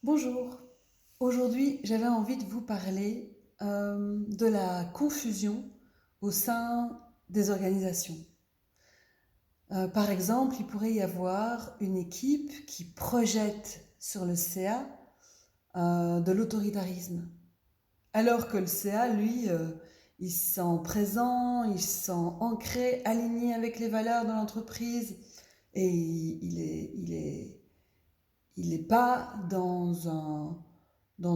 Bonjour, aujourd'hui j'avais envie de vous parler de la confusion au sein des organisations. Par exemple, il pourrait y avoir une équipe qui projette sur le CA de l'autoritarisme, alors que le CA, lui, il se sent présent, il se sent ancré, aligné avec les valeurs de l'entreprise et il est pas dans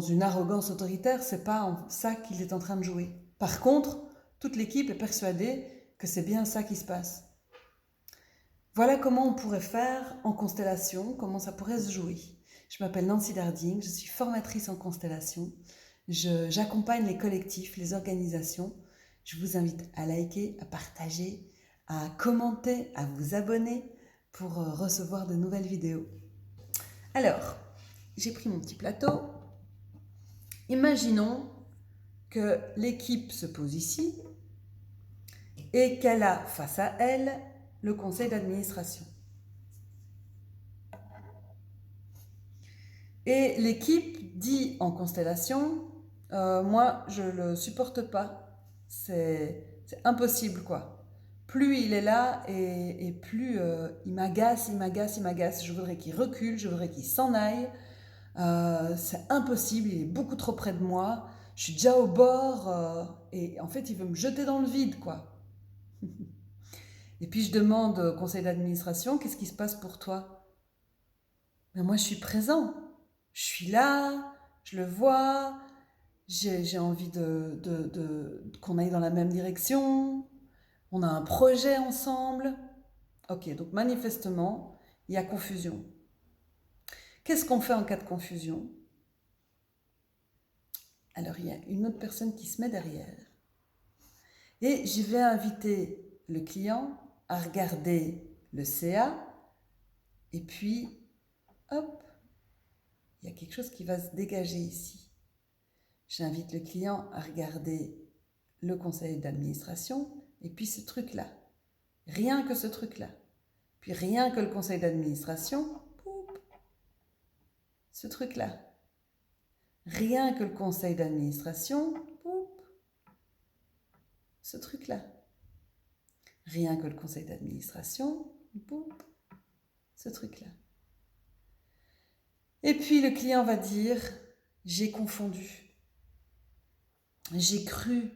une arrogance autoritaire, c'est pas ça qu'il est en train de jouer. Par contre, toute l'équipe est persuadée que c'est bien ça qui se passe. Voilà comment on pourrait faire en constellation, comment ça pourrait se jouer. Je m'appelle Nancy Darding, je suis formatrice en constellation. J'accompagne les collectifs, les organisations. Je vous invite à liker, à partager, à commenter, à vous abonner pour recevoir de nouvelles vidéos. Alors, j'ai pris mon petit plateau. Imaginons que l'équipe se pose ici et qu'elle a face à elle le conseil d'administration. Et l'équipe dit en constellation, moi je le supporte pas, c'est impossible quoi. Plus il est là et plus il m'agace, je voudrais qu'il recule, je voudrais qu'il s'en aille. C'est impossible, il est beaucoup trop près de moi, je suis déjà au bord et en fait il veut me jeter dans le vide quoi. Et puis je demande au conseil d'administration, qu'est-ce qui se passe pour toi? Ben moi je suis présent, je suis là, je le vois, j'ai envie qu'on aille dans la même direction, on a un projet ensemble. Ok, donc manifestement, il y a confusion. Qu'est-ce qu'on fait en cas de confusion? Alors il y a une autre personne qui se met derrière et je vais inviter le client à regarder le CA et puis hop, il y a quelque chose qui va se dégager ici. J'invite le client à regarder le conseil d'administration et puis ce truc-là. Rien que ce truc-là. Puis rien que le conseil d'administration, ce truc-là. Rien que le conseil d'administration, ce truc-là. Rien que le conseil d'administration, ce truc-là. Et puis le client va dire, j'ai confondu. J'ai cru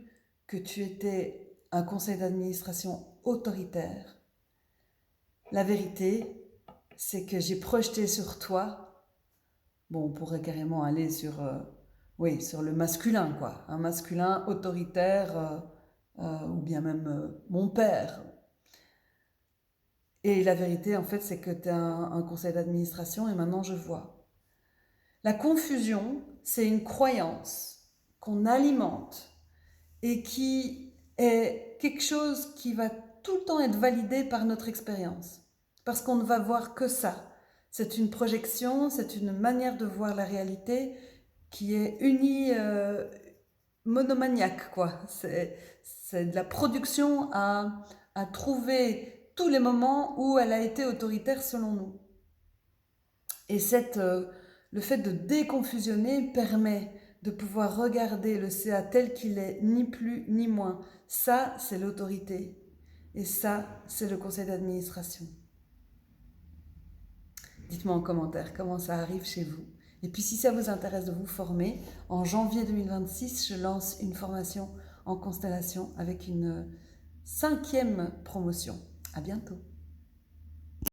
que tu étais un conseil d'administration autoritaire. La vérité, c'est que j'ai projeté sur toi, bon, on pourrait carrément aller sur le masculin, quoi. Un masculin autoritaire, ou bien même mon père. Et la vérité, en fait, c'est que tu es un conseil d'administration et maintenant je vois. La confusion, c'est une croyance qu'on alimente et qui est quelque chose qui va tout le temps être validé par notre expérience. Parce qu'on ne va voir que ça. C'est une projection, c'est une manière de voir la réalité qui est monomaniaque, quoi. C'est de la production à trouver tous les moments où elle a été autoritaire selon nous. Et le fait de déconfusionner permet de pouvoir regarder le CA tel qu'il est, ni plus ni moins. Ça, c'est l'autorité. Et ça, c'est le conseil d'administration. Dites-moi en commentaire comment ça arrive chez vous. Et puis si ça vous intéresse de vous former, en janvier 2026, je lance une formation en constellation avec une 5e promotion. À bientôt.